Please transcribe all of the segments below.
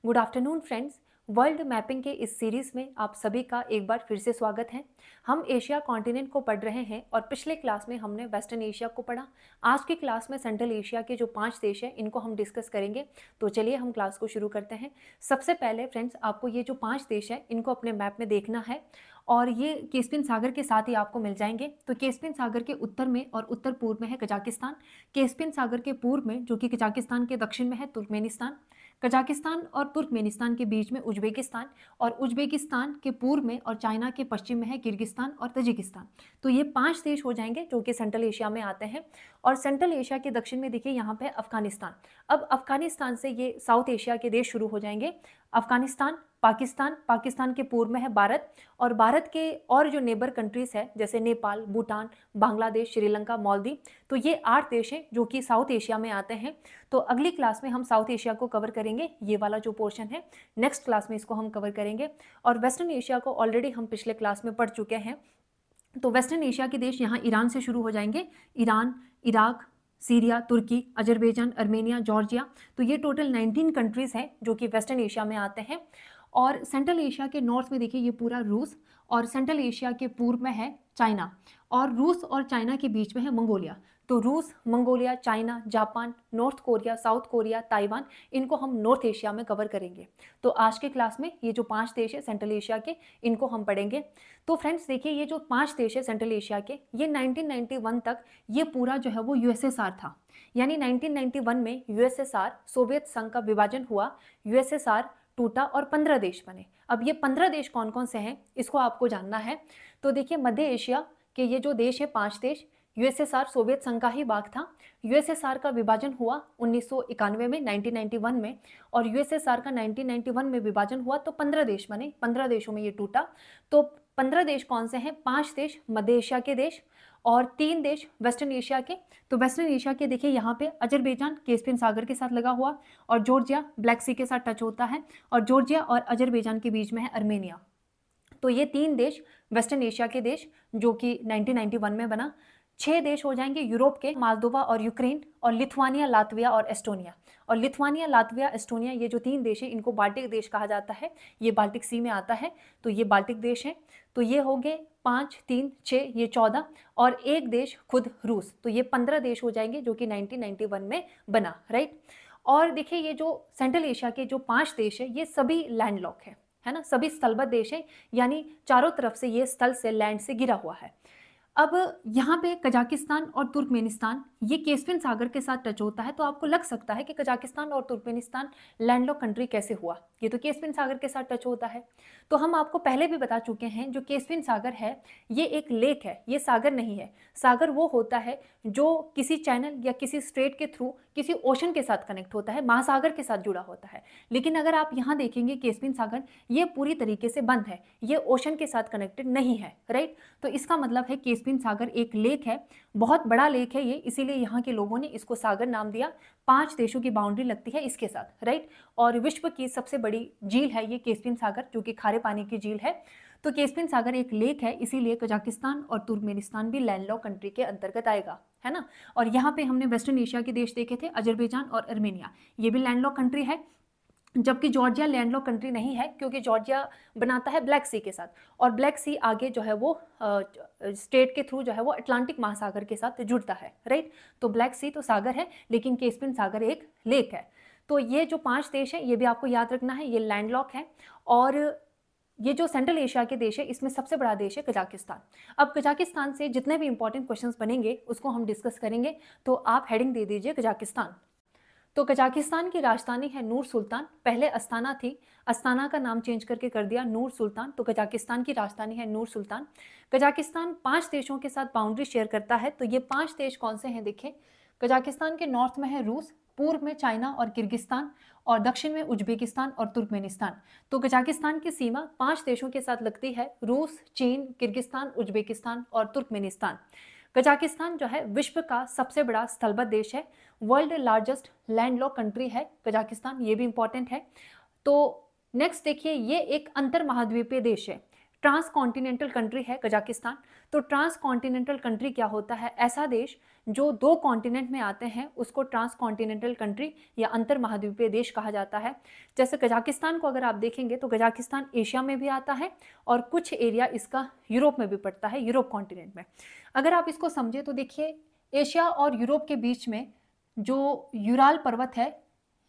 Good afternoon friends. World mapping के इस series में आप सभी का एक बार फिर से स्वागत है। हम एशिया कॉन्टिनेंट को पढ़ रहे हैं और पिछले क्लास में हमने वेस्टर्न एशिया को पढ़ा। आज की क्लास में सेंट्रल एशिया के जो 5 देश हैं इनको हम डिस्कस करेंगे। तो चलिए हम क्लास को शुरू करते हैं। सबसे पहले फ्रेंड्स आपको ये जो 5 देश हैं इनको अपने मैप में देखना है और ये कैस्पियन सागर के साथ ही आपको मिल जाएंगे। तो कैस्पियन सागर के उत्तर में और उत्तर पूर्व में है कजाकिस्तान। कैस्पियन सागर के पूर्व में जो कि कजाकिस्तान के दक्षिण में है तुर्कमेनिस्तान। कजाकिस्तान और तुर्कमेनिस्तान के बीच में उज्बेकिस्तान और उज्बेकिस्तान के पूर्व में और चाइना के पश्चिम में है किर्गिस्तान और तजिकिस्तान। तो ये 5 देश हो जाएंगे जो कि सेंट्रल एशिया में आते हैं। और सेंट्रल एशिया के दक्षिण में देखिए यहाँ पे अफगानिस्तान। अब अफगानिस्तान से ये साउथ एशिया के देश शुरू हो जाएंगे। अफगानिस्तान, पाकिस्तान, पाकिस्तान के पूर्व में है भारत और भारत के और जो नेबर कंट्रीज है जैसे नेपाल, भूटान, बांग्लादेश, श्रीलंका, मालदीव। तो ये 8 देश हैं जो कि साउथ एशिया में आते हैं। तो अगली क्लास में हम साउथ एशिया को कवर करेंगे, ये वाला जो पोर्शन है नेक्स्ट क्लास में इसको हम कवर करेंगे। और वेस्टर्न एशिया को ऑलरेडी हम पिछले क्लास में पढ़ चुके हैं। तो वेस्टर्न एशिया के देश यहाँ ईरान से शुरू हो जाएंगे। ईरान, इराक, सीरिया, तुर्की, अजरबैजान, अर्मेनिया, जॉर्जिया। तो ये टोटल 19 कंट्रीज़ हैं जो कि वेस्टर्न एशिया में आते हैं। और सेंट्रल एशिया के नॉर्थ में देखिए ये पूरा रूस और सेंट्रल एशिया के पूर्व में है चाइना और रूस और चाइना के बीच में है मंगोलिया। तो रूस, Mongolia, China, Japan, north Korea, south Korea, Taiwan, इनको हम नॉर्थ एशिया में कवर करेंगे। तो आज के क्लास में ये जो 5 देश है सेंट्रल एशिया के इनको हम पढ़ेंगे। तो फ्रेंड्स देखिए ये जो 5 देश है सेंट्रल एशिया के ये 1991 तक ये पूरा जो है वो यूएसएसआर था। यानी 1991 में यूएसएसआर सोवियत संघ का विभाजन हुआ, यूएसएसआर टूटा और 15 देश बने। अब ये 15 देश कौन कौन से हैं इसको आपको जानना है। तो देखिए मध्य एशिया के ये जो देश है 5 देश, यूएसएसआर सोवियत संघ का ही भाग था। यूएसएसआर का विभाजन हुआ 1991 में, 1991 में, और यूएसएसआर का 1991 में विभाजन हुआ तो 15 देश बने, 15 देशों में ये टूटा। तो 15 देश कौन से हैं? 5 देश मध्य एशिया के देश और 3 देश वेस्टर्न एशिया के। तो वेस्टर्न एशिया के देखिए यहाँ पे अजरबैजान कैस्पियन सागर के साथ लगा हुआ और जॉर्जिया ब्लैक सी के साथ टच होता है और जॉर्जिया और अजरबैजान के बीच में है अर्मेनिया। तो ये 3 देश वेस्टर्न एशिया के देश जो कि 1991 में बना। 6 देश हो जाएंगे यूरोप के, मालदोवा और यूक्रेन और लिथुआनिया, लातविया और एस्टोनिया। और लिथुआनिया, लातविया, एस्टोनिया ये जो 3 देश हैं इनको बाल्टिक देश कहा जाता है। ये बाल्टिक सी में आता है तो ये बाल्टिक देश हैं। तो ये हो गए 5, 3, 6, ये 14 और एक देश खुद रूस। तो ये 15 देश हो जाएंगे जो कि 1991 में बना, राइट। और देखिए ये जो सेंट्रल एशिया के जो 5 देश है ये सभी लैंडलॉक है ना, सभी स्थलबद्ध देश है, यानी चारों तरफ से ये स्थल से, लैंड से घिरा हुआ है। अब यहाँ पे कजाकिस्तान और तुर्कमेनिस्तान ये कैस्पियन सागर के साथ टच होता है। तो आपको लग सकता है कि कजाकिस्तान और तुर्कमेनिस्तान लैंडलॉक कंट्री कैसे हुआ, ये तो कैस्पियन सागर के साथ टच होता है। तो हम आपको पहले भी बता चुके हैं जो कैस्पियन सागर है ये एक लेक है, ये सागर नहीं है। सागर वो होता है जो किसी चैनल या किसी स्ट्रेट के थ्रू किसी ओशन के साथ कनेक्ट होता है, महासागर के साथ जुड़ा होता है। लेकिन अगर आप यहाँ देखेंगे कैस्पियन सागर ये पूरी तरीके से बंद है, ये ओशन के साथ कनेक्टेड नहीं है, राइट। तो इसका मतलब है कैस्पियन सागर एक लेक है, बहुत बड़ा लेक है ये, इसीलिए यहाँ के लोगों ने इसको सागर नाम दिया। 5 देशों की बाउंड्री लगती है इसके साथ, राइट। और विश्व की सबसे बड़ी झील है ये कैस्पियन सागर जो कि खारे पानी की झील है। तो कैस्पियन सागर एक लेक है, इसीलिए कजाकिस्तान और तुर्कमेनिस्तान भी लैंडलॉक कंट्री के अंतर्गत आएगा, है ना। और यहाँ पे हमने वेस्टर्न एशिया के देश देखे थे, अजरबैजान और अर्मेनिया, ये भी लैंडलॉक कंट्री है। जबकि जॉर्जिया लैंडलॉक कंट्री नहीं है क्योंकि जॉर्जिया बनाता है ब्लैक सी के साथ और ब्लैक सी आगे जो है वो स्टेट के थ्रू जो है वो अटलांटिक महासागर के साथ जुड़ता है, राइट। तो ब्लैक सी तो सागर है लेकिन कैस्पियन सागर एक लेक है। तो ये जो 5 देश है ये भी आपको याद रखना है, ये लैंडलॉक है। और ये जो सेंट्रल एशिया के देश है इसमें सबसे बड़ा देश है कजाकिस्तान। अब कजाकिस्तान से जितने भी इंपॉर्टेंट क्वेश्चंस बनेंगे उसको हम डिस्कस करेंगे। तो आप हेडिंग दे दीजिए कजाकिस्तान। तो कजाकिस्तान की राजधानी है नूर सुल्तान, पहले अस्ताना थी, अस्ताना का नाम चेंज करके कर दिया नूर सुल्तान। तो कजाकिस्तान की राजधानी है नूर सुल्तान। कजाकिस्तान 5 देशों के साथ बाउंड्री शेयर करता है। तो ये 5 देश कौन से हैं देखिए, कजाकिस्तान के नॉर्थ में है रूस, पूर्व में चाइना और किर्गिस्तान और दक्षिण में उज्बेकिस्तान और तुर्कमेनिस्तान। तो कजाकिस्तान की सीमा 5 देशों के साथ लगती है, रूस, चीन, किर्गिस्तान, उज्बेकिस्तान और तुर्कमेनिस्तान। कजाकिस्तान जो है विश्व का सबसे बड़ा स्थलबद्ध देश है, वर्ल्ड लार्जेस्ट लैंडलॉक कंट्री है कजाकिस्तान, ये भी इंपॉर्टेंट है। तो नेक्स्ट देखिए ये एक अंतर महाद्वीपीय देश है। ट्रांस कॉन्टिनेंटल कंट्री है कजाकिस्तान। तो ट्रांस कॉन्टिनेंटल कंट्री क्या होता है? ऐसा देश जो 2 कॉन्टिनेंट में आते हैं उसको ट्रांस कॉन्टिनेंटल कंट्री या अंतर महाद्वीपीय देश कहा जाता है। जैसे कजाकिस्तान को अगर आप देखेंगे तो कजाकिस्तान एशिया में भी आता है और कुछ एरिया इसका यूरोप में भी पड़ता है, यूरोप कॉन्टिनेंट में। अगर आप इसको समझे तो देखिए, एशिया और यूरोप के बीच में जो यूराल पर्वत है,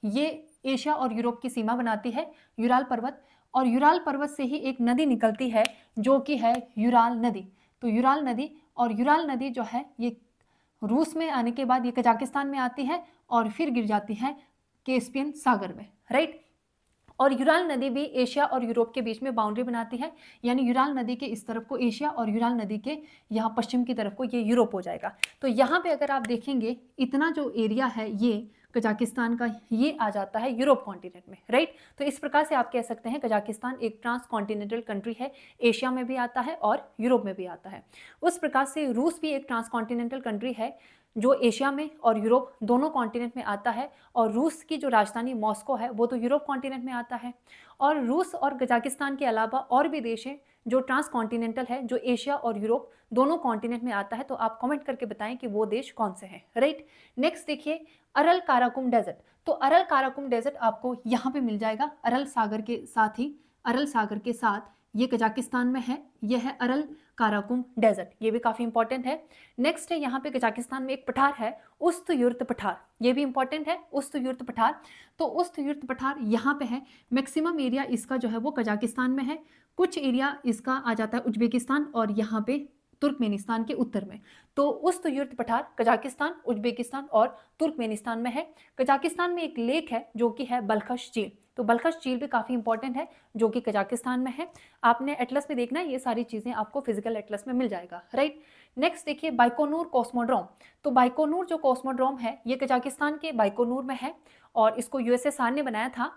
ये एशिया और यूरोप की सीमा बनाती है, यूराल पर्वत। और यूराल पर्वत से ही एक नदी निकलती है जो कि है यूराल नदी। तो यूराल नदी, और यूराल नदी जो है ये रूस में आने के बाद ये कजाकिस्तान में आती है और फिर गिर जाती है कैस्पियन सागर में, राइट। और यूराल नदी भी एशिया और यूरोप के बीच में बाउंड्री बनाती है, यानी यूराल नदी के इस तरफ को एशिया और यूराल नदी के यहाँ पश्चिम की तरफ को ये यूरोप हो जाएगा। तो यहाँ पे अगर आप देखेंगे इतना जो एरिया है ये कजाकिस्तान का, ये आ जाता है यूरोप कॉन्टिनेंट में, राइट। तो इस प्रकार से आप कह सकते हैं कजाकिस्तान एक ट्रांस कॉन्टिनेंटल कंट्री है, एशिया में भी आता है और यूरोप में भी आता है। उस प्रकार से रूस भी एक ट्रांस कॉन्टिनेंटल कंट्री है जो एशिया में और यूरोप दोनों कॉन्टिनेंट में आता है। और रूस की जो राजधानी मॉस्को है वो तो यूरोप कॉन्टिनेंट में आता है। और रूस और कजाकिस्तान के अलावा और भी देश हैं जो ट्रांस कॉन्टिनेंटल है, जो एशिया और यूरोप दोनों कॉन्टिनेंट में आता है। तो आप कमेंट करके बताएं कि वो देश कौन से हैं, राइट। नेक्स्ट देखिए, अरल काराकुम डेजर्ट। तो अरल काराकुम डेजर्ट आपको यहाँ पे मिल जाएगा, अरल सागर के साथ ही, अरल सागर के साथ ये कजाकिस्तान में है, यह है अरल काराकुम डेजर्ट, ये भी काफ़ी इंपॉर्टेंट है। नेक्स्ट है यहाँ पे कजाकिस्तान में एक पठार है, उस्तयुर्त पठार, ये भी इंपॉर्टेंट है, उस्तयुर्त पठार। तो उस्तयुर्त पठार यहाँ पे है, मैक्सिमम एरिया इसका जो है वो कजाकिस्तान में है, कुछ एरिया इसका आ जाता है उज्बेकिस्तान और यहाँ पे तुर्कमेनिस्तान के उत्तर में। तो उस्तयुर्त पठार कजाकिस्तान, उज्बेकिस्तान और तुर्कमेनिस्तान में है। कजाकिस्तान में एक लेक है जो कि है बलखश झील। तो बलखश झील भी काफ़ी इंपॉर्टेंट है जो कि कजाकिस्तान में है। आपने एटलस में देखना है, ये सारी चीज़ें आपको फिजिकल एटलस में मिल जाएगा, राइट। नेक्स्ट देखिए, बाइकोनूर कॉस्मोड्रोम। तो बाइकोनूर जो कॉस्मोड्रोम है ये कजाकिस्तान के बाइकोनूर में है और इसको यूएसएसआर ने बनाया था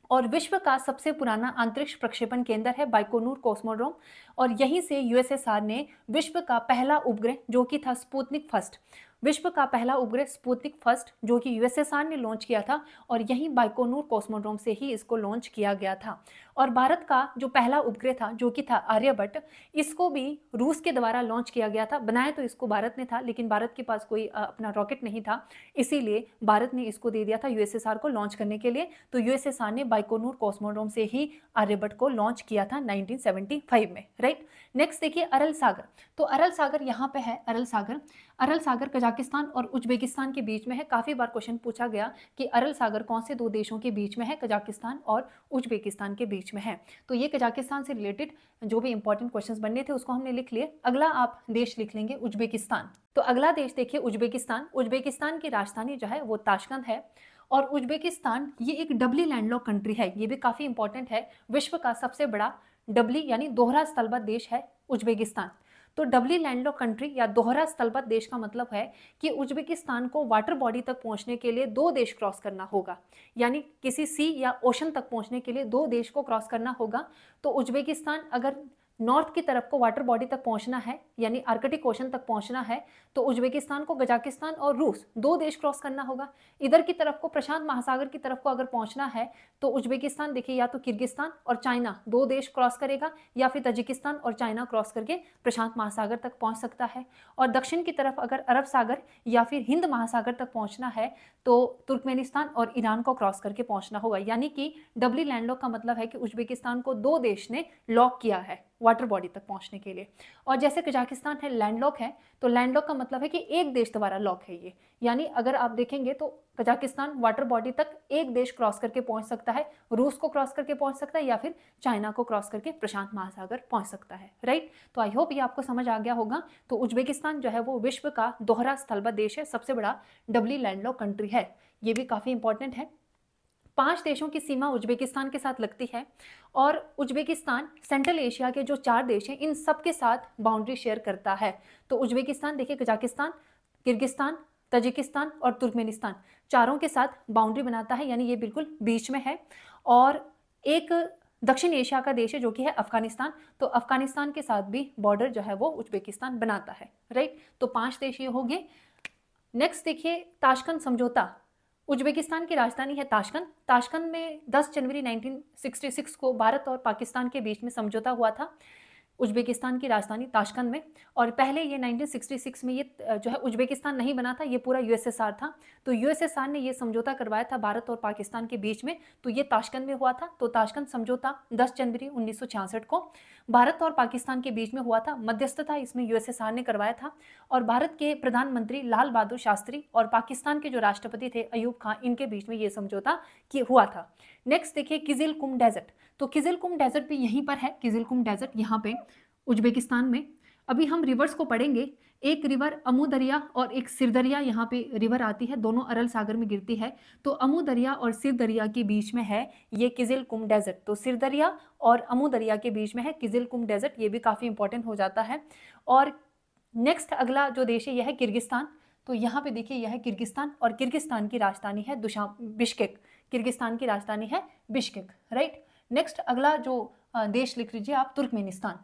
और विश्व का सबसे पुराना अंतरिक्ष प्रक्षेपण केंद्र है बाइकोनूर कॉस्मोड्रोम। और यहीं से यूएसएसआर ने विश्व का पहला उपग्रह जो कि था स्पुतनिक फर्स्ट, विश्व का पहला उपग्रह स्पुतनिक फर्स्ट जो कि यूएसएसआर ने लॉन्च किया था और यहीं बाइकोनूर कॉस्मोड्रोम से ही इसको लॉन्च किया गया था। और भारत का जो पहला उपग्रह था जो कि था आर्यभट्ट, इसको भी रूस के द्वारा लॉन्च किया गया था। बनाया तो इसको भारत ने था लेकिन भारत के पास कोई अपना रॉकेट नहीं था, इसीलिए भारत ने इसको दे दिया था यूएसएसआर को लॉन्च करने के लिए। तो यूएसएसआर ने बाइकोनूर कॉस्मोड्रोम से ही आर्यभट्ट को लॉन्च किया था 1975 में, राइट। नेक्स्ट देखिए, अरल सागर। तो अरल सागर यहाँ पे है, अरल सागर। अरल सागर कजाकिस्तान और उज्बेकिस्तान के बीच में है। काफ़ी बार क्वेश्चन पूछा गया कि अरल सागर कौन से दो देशों के बीच में है, कजाकिस्तान और उज्बेकिस्तान के बीच में है। तो ये कजाकिस्तान से रिलेटेड जो भी इंपॉर्टेंट क्वेश्चंस बनने थे उसको हमने लिख लिए। अगला आप देश लिख लेंगे उज्बेकिस्तान। तो अगला देश देखिए उज्बेकिस्तान। उज्बेकिस्तान की राजधानी जो है वो ताशकंद है और उज्बेकिस्तान ये एक डबली लैंडलॉक कंट्री है, ये भी काफ़ी इंपॉर्टेंट है। विश्व का सबसे बड़ा डबली यानी दोहरा स्थलबद्ध देश है उज्बेकिस्तान। तो डबली लैंडलॉक कंट्री या दोहरा स्थलबद्ध देश का मतलब है कि उज्बेकिस्तान को वाटर बॉडी तक पहुंचने के लिए 2 देश क्रॉस करना होगा, यानी किसी सी या ओशन तक पहुंचने के लिए 2 देश को क्रॉस करना होगा। तो उज्बेकिस्तान अगर नॉर्थ की तरफ को वाटर बॉडी तक पहुंचना है यानी आर्कटिक ओशन तक पहुंचना है तो उज्बेकिस्तान को कजाकिस्तान और रूस 2 देश क्रॉस करना होगा। इधर की तरफ को प्रशांत महासागर की तरफ को अगर पहुंचना है तो उज्बेकिस्तान देखिए या तो किर्गिस्तान और चाइना 2 देश क्रॉस करेगा या फिर तजिकिस्तान और चाइना क्रॉस करके प्रशांत महासागर तक पहुंच सकता है। और दक्षिण की तरफ अगर अरब सागर या फिर हिंद महासागर तक पहुंचना है तो तुर्कमेनिस्तान और ईरान को क्रॉस करके पहुंचना होगा। यानी कि डबली लैंडलॉक का मतलब है कि उज्बेकिस्तान को 2 देश ने लॉक किया है वाटर बॉडी तक पहुंचने के लिए। और जैसे कजाकिस्तान है लैंडलॉक है, तो लैंडलॉक का मतलब है कि एक देश द्वारा लॉक है ये, यानी अगर आप देखेंगे तो कजाकिस्तान वाटर बॉडी तक एक देश क्रॉस करके पहुंच सकता है, रूस को क्रॉस करके पहुंच सकता है या फिर चाइना को क्रॉस करके प्रशांत महासागर पहुंच सकता है, राइट। तो आई होप ये आपको समझ आ गया होगा। तो उज्बेकिस्तान जो है वो विश्व का दोहरा स्थलबद्ध देश है, सबसे बड़ा डबली लैंडलॉक कंट्री है, ये भी काफ़ी इंपॉर्टेंट है। 5 देशों की सीमा उज्बेकिस्तान के साथ लगती है और उज्बेकिस्तान सेंट्रल एशिया के जो 4 देश हैं इन सब के साथ बाउंड्री शेयर करता है। तो उज्बेकिस्तान देखिए कजाकिस्तान, किर्गिस्तान, तजिकिस्तान और तुर्कमेनिस्तान चारों के साथ बाउंड्री बनाता है, यानी ये बिल्कुल बीच में है। और एक दक्षिण एशिया का देश है जो कि है अफगानिस्तान, तो अफगानिस्तान के साथ भी बॉर्डर जो है वो उज्बेकिस्तान बनाता है, राइट। तो 5 देश ये हो गए। नेक्स्ट देखिए ताशकंद समझौता। उज्बेकिस्तान की राजधानी है ताशकंद। ताशकंद में 10 जनवरी 1966 को भारत और पाकिस्तान के बीच में समझौता हुआ था। उज़्बेकिस्तान की राजधानी ताशकंद में। और पहले ये 1966 में ये जो है उज़्बेकिस्तान नहीं बना था, ये पूरा यूएसएसआर था। तो यूएसएसआर ने ये समझौता करवाया था भारत और पाकिस्तान के बीच में, तो ये ताशकंद में हुआ था। तो ताशकंद समझौता 10 जनवरी 1966 को भारत और पाकिस्तान के बीच में हुआ था। मध्यस्थता इसमें यूएसएसआर ने करवाया था। और भारत के प्रधानमंत्री लाल बहादुर शास्त्री और पाकिस्तान के जो राष्ट्रपति थे अयूब खान, इनके बीच में ये समझौता हुआ था। नेक्स्ट देखिए किजिलकुम डेजर्ट। तो किजिलकुम डेजर्ट भी यहीं पर है, किजिलकुम डेजर्ट यहाँ पे उज्बेकिस्तान में। अभी हम रिवर्स को पढ़ेंगे। एक रिवर अमू दरिया और एक सिर दरिया यहाँ पे रिवर आती है, दोनों अरल सागर में गिरती है। तो अमू दरिया और सिर दरिया के बीच में है ये किजिलकुम डेजर्ट। तो सिर दरिया और अमू दरिया के बीच में है किजिलकुम डेजर्ट, ये भी काफ़ी इंपॉर्टेंट हो जाता है। और नेक्स्ट अगला जो देश है यह है किर्गिस्तान। तो यहाँ पे देखिए यह है किर्गिस्तान और किर्गिस्तान की राजधानी है बिश्केक। किर्गिस्तान की राजधानी है बिश्केक, राइट। नेक्स्ट अगला जो देश लिख लीजिए आप, तुर्कमेनिस्तान।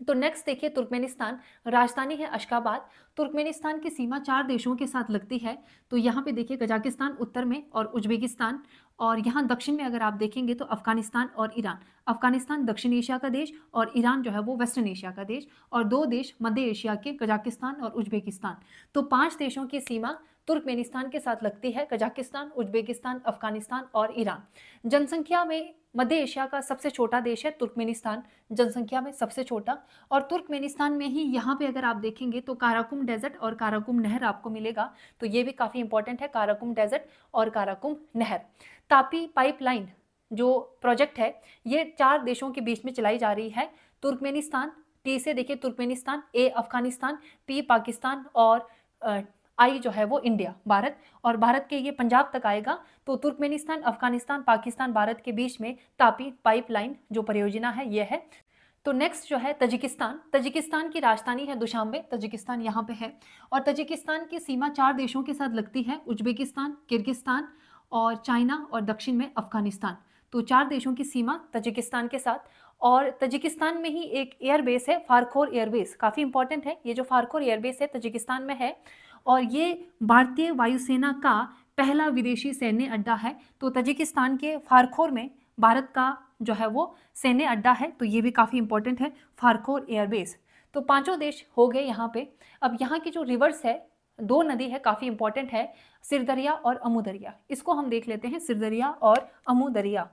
तो नेक्स्ट देखिए तुर्कमेनिस्तान, राजधानी है अशगाबाद। तुर्कमेनिस्तान की सीमा 4 देशों के साथ लगती है। तो यहाँ पे देखिए कजाकिस्तान उत्तर में और उज्बेकिस्तान, और यहाँ दक्षिण में अगर आप देखेंगे तो अफगानिस्तान और ईरान। अफगानिस्तान दक्षिण एशिया का देश और ईरान जो है वो वेस्टर्न एशिया का देश, और 2 देश मध्य एशिया के कजाकिस्तान और उज्बेकिस्तान। तो 5 देशों की सीमा तुर्कमेनिस्तान के साथ लगती है, कजाकिस्तान, उज्बेकिस्तान, अफगानिस्तान और ईरान। जनसंख्या में मध्य एशिया का सबसे छोटा देश है तुर्कमेनिस्तान, जनसंख्या में सबसे छोटा। और तुर्कमेनिस्तान में ही यहाँ पे अगर आप देखेंगे तो काराकुम डेजर्ट और काराकुम नहर आपको मिलेगा। तो ये भी काफ़ी इंपॉर्टेंट है, काराकुम डेजर्ट और काराकुम नहर। तापी पाइपलाइन जो प्रोजेक्ट है ये 4 देशों के बीच में चलाई जा रही है। तुर्कमेनिस्तान, टी से देखिए तुर्कमेनिस्तान, ए अफगानिस्तान, पी पाकिस्तान और आई जो है वो इंडिया, भारत। और भारत के ये पंजाब तक आएगा। तो तुर्कमेनिस्तान, अफगानिस्तान, पाकिस्तान, भारत के बीच में तापी पाइपलाइन जो परियोजना है ये है। तो नेक्स्ट जो है तजिकिस्तान। तजिकिस्तान की राजधानी है दुशांबे, तजिकिस्तान यहाँ पे है। और तजिकिस्तान की सीमा 4 देशों के साथ लगती है, उज्बेकिस्तान, किर्गिस्तान और चाइना और दक्षिण में अफगानिस्तान। तो 4 देशों की सीमा तजिकिस्तान के साथ। और तजिकिस्तान में ही एक एयरबेस है, फारखोर एयरबेस, काफ़ी इंपॉर्टेंट है। ये जो फारखोर एयरबेस है तजिकिस्तान में है, और ये भारतीय वायुसेना का पहला विदेशी सैन्य अड्डा है। तो तजिकिस्तान के फारखोर में भारत का जो है वो सैन्य अड्डा है। तो ये भी काफ़ी इंपॉर्टेंट है, फारखोर एयरबेस। तो 5 देश हो गए यहाँ पे। अब यहाँ की जो रिवर्स है, 2 नदी है, काफ़ी इंपॉर्टेंट है, सिरदरिया और अमू दरिया। इसको हम देख लेते हैं, सिरदरिया और अमू दरिया।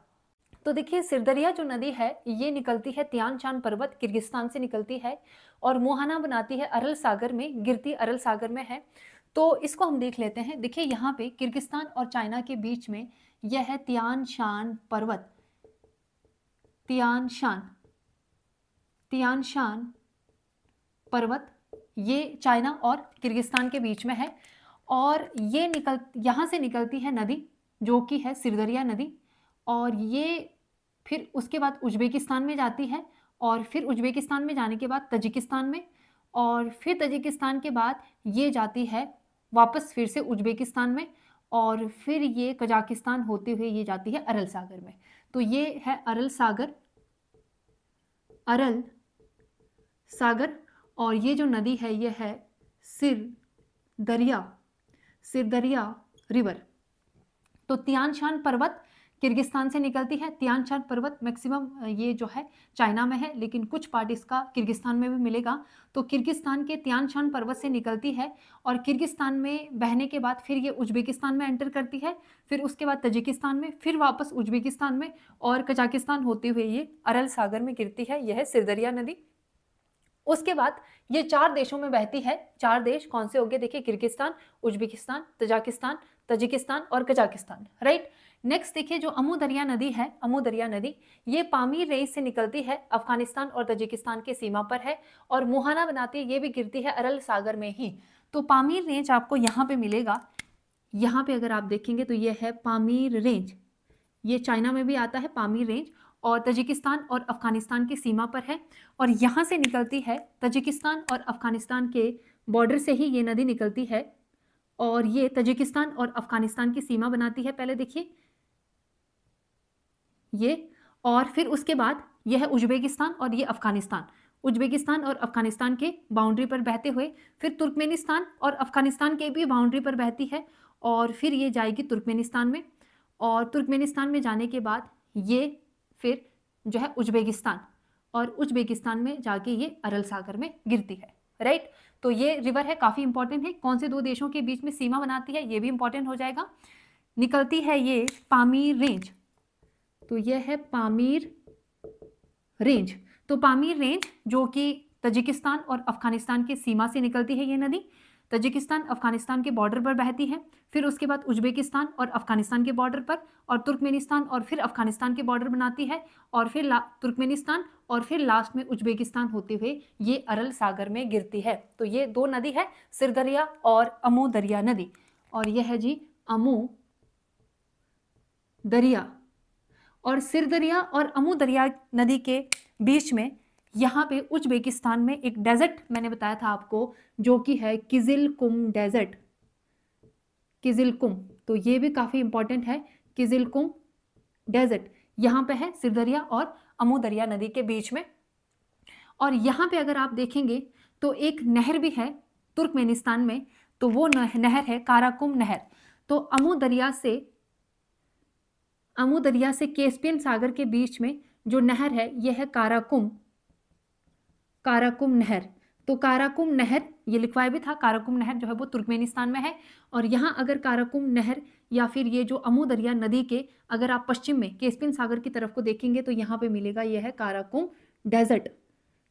तो देखिए सिरदरिया जो नदी है ये निकलती है तियान शान पर्वत, किर्गिस्तान से निकलती है और मुहाना बनाती है अरल सागर में, गिरती अरल सागर में है। तो इसको हम देख लेते हैं। देखिए यहाँ पे किर्गिस्तान और चाइना के बीच में यह है तियान शान पर्वत, तियान शान पर्वत, ये चाइना और किर्गिस्तान के बीच में है। और ये यहाँ से निकलती है नदी जो कि है सिरदरिया नदी, और ये फिर उसके बाद उज्बेकिस्तान में जाती है, और फिर उज्बेकिस्तान में जाने के बाद तजिकिस्तान में, और फिर तजिकिस्तान के बाद ये जाती है वापस फिर से उज्बेकिस्तान में, और फिर ये कजाकिस्तान होते हुए ये जाती है अरल सागर में। तो ये है अरल सागर, अरल सागर। और ये जो नदी है ये है सिरदरिया रिवर। तो तियान शान पर्वत किर्गिस्तान से निकलती है। तियान शान पर्वत मैक्सिमम ये जो है चाइना में है, लेकिन कुछ पार्ट इसका किर्गिस्तान में भी मिलेगा। तो किर्गिस्तान के तियान शान पर्वत से निकलती है, और किर्गिस्तान में बहने के बाद फिर ये उज्बेकिस्तान में एंटर करती है, फिर उसके बाद तजिकिस्तान में, फिर वापस उज्बेकिस्तान में, और कजाकिस्तान होते हुए ये अरल सागर में गिरती है। यह है सिरदरिया नदी। उसके बाद ये 4 देशों में बहती है। 4 देश कौन से हो गए देखिए, किर्गिस्तान, उज्बेकिस्तान, तजाकिस्तान, तजिकिस्तान और कजाकिस्तान, राइट। नेक्स्ट देखिए जो अमू दरिया नदी है, अमू दरिया नदी ये पामीर रेंज से निकलती है, अफगानिस्तान और तजिकिस्तान की सीमा पर है, और मुहाना बनाती है, ये भी गिरती है अरल सागर में ही। तो पामीर रेंज आपको यहाँ पे मिलेगा। यहाँ पे अगर आप देखेंगे तो ये है पामीर रेंज, ये चाइना में भी आता है पामीर रेंज, और तजिकिस्तान और अफगानिस्तान की सीमा पर है। और यहाँ से निकलती है, तजिकिस्तान और अफगानिस्तान के बॉर्डर से ही ये नदी निकलती है, और ये तजिकिस्तान और अफगानिस्तान की सीमा बनाती है। पहले देखिए ये, और फिर उसके बाद यह है उज्बेकिस्तान और ये अफगानिस्तान, उज्बेकिस्तान और अफगानिस्तान के बाउंड्री पर बहते हुए फिर तुर्कमेनिस्तान और अफगानिस्तान के भी बाउंड्री पर बहती है, और फिर ये जाएगी तुर्कमेनिस्तान में, और तुर्कमेनिस्तान में जाने के बाद ये फिर जो है उज्बेकिस्तान, और उज्बेकिस्तान में जाके ये अरल सागर में गिरती है, राइट। तो ये रिवर है, काफ़ी इंपॉर्टेंट है। कौन से दो देशों के बीच में सीमा बनाती है ये भी इंपॉर्टेंट हो जाएगा। निकलती है ये पामीर रेंज, तो ये है पामीर रेंज। तो पामीर रेंज जो कि तजिकिस्तान और अफगानिस्तान की सीमा से निकलती है, ये नदी तजिकिस्तान अफगानिस्तान के बॉर्डर पर बहती है, फिर उसके बाद उज्बेकिस्तान और अफगानिस्तान के बॉर्डर पर, और तुर्कमेनिस्तान और फिर अफगानिस्तान के बॉर्डर बनाती है, और फिर तुर्कमेनिस्तान और फिर लास्ट में उज्बेकिस्तान होते हुए ये अरल सागर में गिरती है। तो ये दो नदी है, सिर दरिया और अमू दरिया नदी, और यह है जी अमू दरिया। और सिर दरिया और अमू दरिया नदी के बीच में यहाँ पे उज्बेकिस्तान में एक डेजर्ट मैंने बताया था आपको, जो कि है किजिलकुम डेजर्ट, किजिलकुम। तो ये भी काफ़ी इंपॉर्टेंट है, किजिलकुम डेजर्ट यहाँ पे है सिर दरिया और अमू दरिया नदी के बीच में। और यहाँ पे अगर आप देखेंगे तो एक नहर भी है तुर्कमेनिस्तान में, तो वो नहर है काराकुम नहर। तो अमू दरिया से कैस्पियन सागर के बीच में जो नहर है यह है काराकुम नहर। तो काराकुम नहर ये लिखवाया भी था, काराकुम नहर जो है वो तुर्कमेनिस्तान में है। और यहाँ अगर काराकुम नहर या फिर ये जो अमू दरिया नदी के अगर आप पश्चिम में कैस्पियन सागर की तरफ को देखेंगे तो यहाँ पे मिलेगा यह है काराकुम डेजर्ट।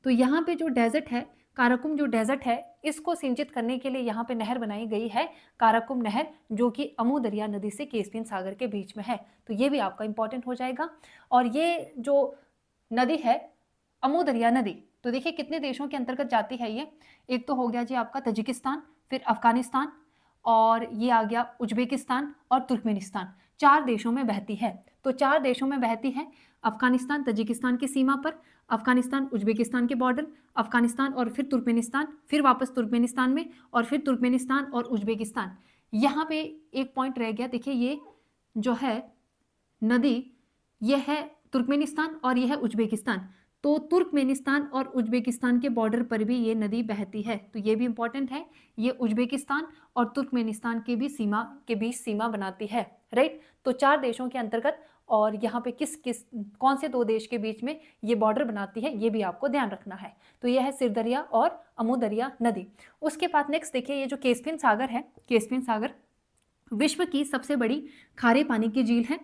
तो यहाँ पे जो डेजर्ट है, काराकुम जो डेजर्ट है, इसको सिंचित करने के लिए यहाँ पे नहर बनाई गई है काराकुम नहर, जो कि अमू दरिया नदी से कैस्पियन सागर के बीच में है। तो ये भी आपका इंपॉर्टेंट हो जाएगा। और ये जो नदी है अमू दरिया नदी, तो देखिए कितने देशों के अंतर्गत जाती है ये। एक तो हो गया जी आपका तजिकिस्तान, फिर अफगानिस्तान, और ये आ गया उज्बेकिस्तान और तुर्कमेनिस्तान, 4 देशों में बहती है। तो 4 देशों में बहती है, अफगानिस्तान तजिकिस्तान की सीमा पर, अफगानिस्तान उज्बेकिस्तान के बॉर्डर, अफगानिस्तान और फिर तुर्कमेनिस्तान, फिर वापस तुर्कमेनिस्तान में, और फिर तुर्कमेनिस्तान और उज्बेकिस्तान। यहाँ पे एक पॉइंट रह गया, देखिए ये जो है नदी ये है तुर्कमेनिस्तान और ये है उज्बेकिस्तान। तो तुर्कमेनिस्तान और उज्बेकिस्तान के बॉर्डर पर भी ये नदी बहती है, तो ये भी इंपॉर्टेंट है। ये उज्बेकिस्तान और तुर्कमेनिस्तान के बीच सीमा बनाती है, राइट। तो 4 देशों के अंतर्गत, और यहाँ पे कौन से 2 देश के बीच में ये बॉर्डर बनाती है ये भी आपको ध्यान रखना है। तो यह है सिर दरिया और अमू दरिया नदी। उसके बाद नेक्स्ट देखिए, ये जो कैस्पियन सागर है, कैस्पियन सागर विश्व की सबसे बड़ी खारे पानी की झील है।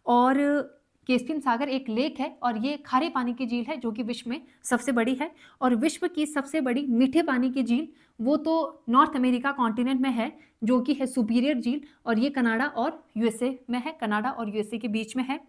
और कैस्पियन सागर एक लेक है और ये खारे पानी की झील है जो कि विश्व में सबसे बड़ी है। और विश्व की सबसे बड़ी मीठे पानी की झील वो तो नॉर्थ अमेरिका कॉन्टिनेंट में है, जो कि है सुपीरियर झील, और ये कनाडा और यूएसए में है, कनाडा और यूएसए के बीच में है।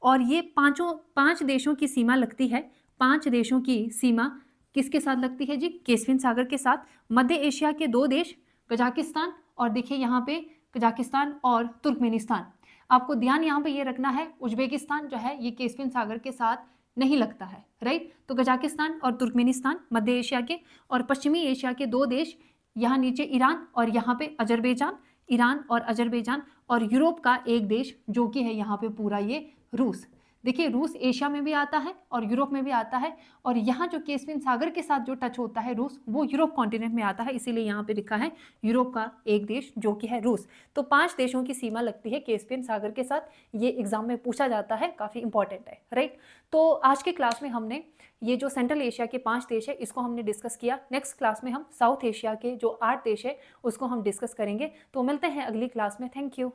और ये 5 देशों की सीमा लगती है। 5 देशों की सीमा किसके साथ लगती है जी? कैस्पियन सागर के साथ। मध्य एशिया के 2 देश कजाकिस्तान, और देखिए यहाँ पे कजाकिस्तान और तुर्कमेनिस्तान। आपको ध्यान यहाँ पे ये रखना है, उज्बेकिस्तान जो है ये कैस्पियन सागर के साथ नहीं लगता है, राइट। तो कजाकिस्तान और तुर्कमेनिस्तान मध्य एशिया के, और पश्चिमी एशिया के 2 देश, यहाँ नीचे ईरान और यहाँ पे अजरबैजान, ईरान और अजरबैजान, और यूरोप का एक देश जो कि है यहाँ पे पूरा ये रूस। देखिए रूस एशिया में भी आता है और यूरोप में भी आता है, और यहाँ जो कैस्पियन सागर के साथ जो टच होता है रूस, वो यूरोप कॉन्टिनेंट में आता है, इसीलिए यहाँ पे लिखा है यूरोप का एक देश जो कि है रूस। तो 5 देशों की सीमा लगती है कैस्पियन सागर के साथ, ये एग्जाम में पूछा जाता है, काफ़ी इंपॉर्टेंट है, राइट। तो आज के क्लास में हमने ये जो सेंट्रल एशिया के 5 देश है इसको हमने डिस्कस किया। नेक्स्ट क्लास में हम साउथ एशिया के जो 8 देश है उसको हम डिस्कस करेंगे। तो मिलते हैं अगली क्लास में। Thank you.